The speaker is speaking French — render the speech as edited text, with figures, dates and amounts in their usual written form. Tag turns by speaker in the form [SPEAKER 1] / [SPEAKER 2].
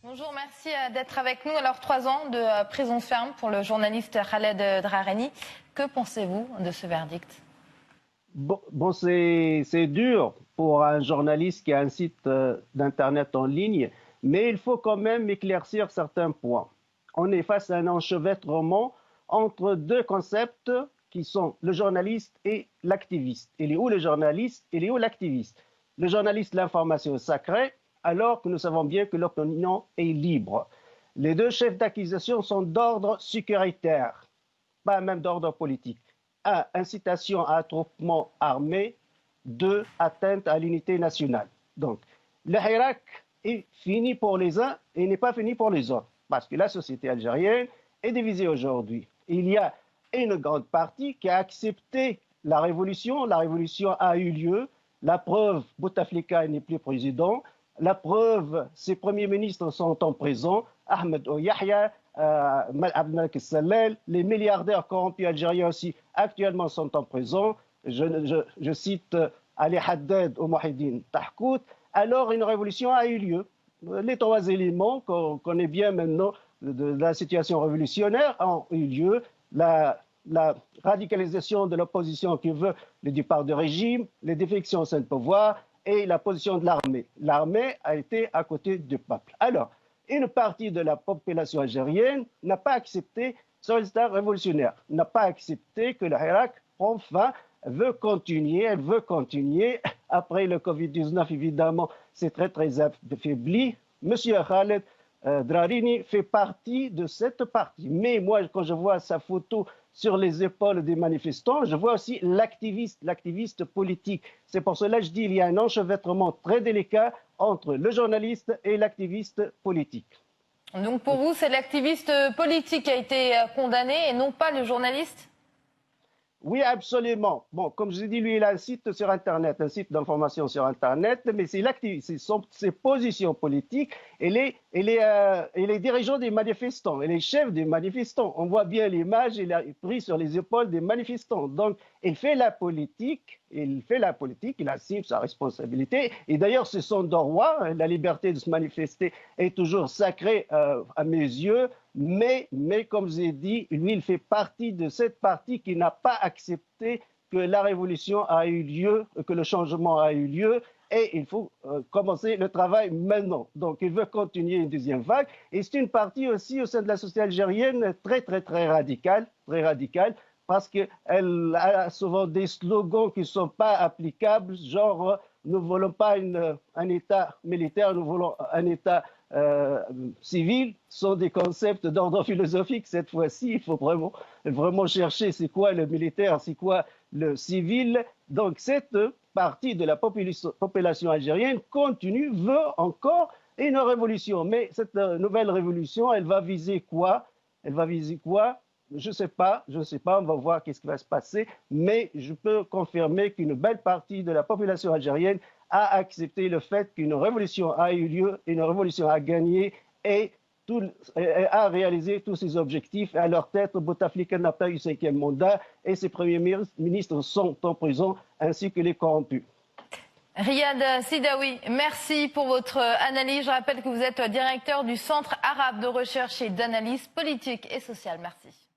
[SPEAKER 1] Bonjour, merci d'être avec nous. Alors, 3 ans de prison ferme pour le journaliste Khaled Drareni. Que pensez-vous de ce verdict?
[SPEAKER 2] C'est dur pour un journaliste qui a un site d'Internet en ligne, mais il faut quand même éclaircir certains points. On est face à un enchevêtrement entre deux concepts qui sont le journaliste et l'activiste. Il est où le journaliste? Il est où l'activiste? Le journaliste, l'information est sacrée, alors que nous savons bien que l'opinion est libre. Les deux chefs d'accusation sont d'ordre sécuritaire, pas même d'ordre politique. 1. Incitation à attroupement armé. 2. Atteinte à l'unité nationale. Donc, le Hirak est fini pour les uns et n'est pas fini pour les autres. Parce que la société algérienne est divisée aujourd'hui. Il y a une grande partie qui a accepté la révolution. La révolution a eu lieu. La preuve, Bouteflika n'est plus président. La preuve, ses premiers ministres sont en prison. Ahmed Ouyahia, Abdelmalek Salel, les milliardaires corrompus algériens aussi actuellement sont en prison. Je cite Ali Haddad ou Mohidine Tahkout. Alors une révolution a eu lieu. Les trois éléments qu'on connaît bien maintenant de la situation révolutionnaire ont eu lieu. La radicalisation de l'opposition qui veut le départ du régime, les défections au sein du pouvoir et la position de l'armée. L'armée a été à côté du peuple. Alors, une partie de la population algérienne n'a pas accepté ce résultat révolutionnaire, n'a pas accepté que le Hirak, enfin, elle veut continuer. Après le Covid-19, évidemment, c'est très affaibli. Monsieur Khaled Drareni fait partie de cette partie. Mais moi, quand je vois sa photo sur les épaules des manifestants, je vois aussi l'activiste politique. C'est pour cela que je dis qu'il y a un enchevêtrement très délicat entre le journaliste et l'activiste politique.
[SPEAKER 1] Donc, pour vous, c'est l'activiste politique qui a été condamné et non pas le journaliste?
[SPEAKER 2] Oui, absolument. Bon, comme je l'ai dit, lui, il a un site sur Internet, un site d'information sur Internet, mais c'est ses positions politiques et les dirigeants des manifestants et les chefs des manifestants. On voit bien l'image, il a pris sur les épaules des manifestants. Donc, il fait la politique, il assume sa responsabilité. Et d'ailleurs, c'est son droit, la liberté de se manifester est toujours sacrée à mes yeux. Mais comme j'ai dit, lui, il fait partie de cette partie qui n'a pas accepté que la révolution a eu lieu, que le changement a eu lieu, et il faut commencer le travail maintenant. Donc, il veut continuer une deuxième vague. Et c'est une partie aussi au sein de la société algérienne très radicale, parce qu'elle a souvent des slogans qui ne sont pas applicables, genre nous ne voulons pas un État militaire, nous voulons un État civil. Sont des concepts d'ordre philosophique. Cette fois-ci, il faut vraiment chercher c'est quoi le militaire, c'est quoi le civil. Donc cette partie de la population algérienne veut encore une révolution. Mais cette nouvelle révolution, elle va viser quoi? Je ne sais pas, on va voir qu'est-ce qui va se passer, mais je peux confirmer qu'une belle partie de la population algérienne a accepté le fait qu'une révolution a eu lieu, une révolution a gagné et a réalisé tous ses objectifs. À leur tête, Bouteflika n'a pas eu 5e mandat et ses premiers ministres sont en prison, ainsi que les corrompus.
[SPEAKER 1] Riyad Sidaoui, merci pour votre analyse. Je rappelle que vous êtes directeur du Centre arabe de recherche et d'analyse politique et sociale. Merci.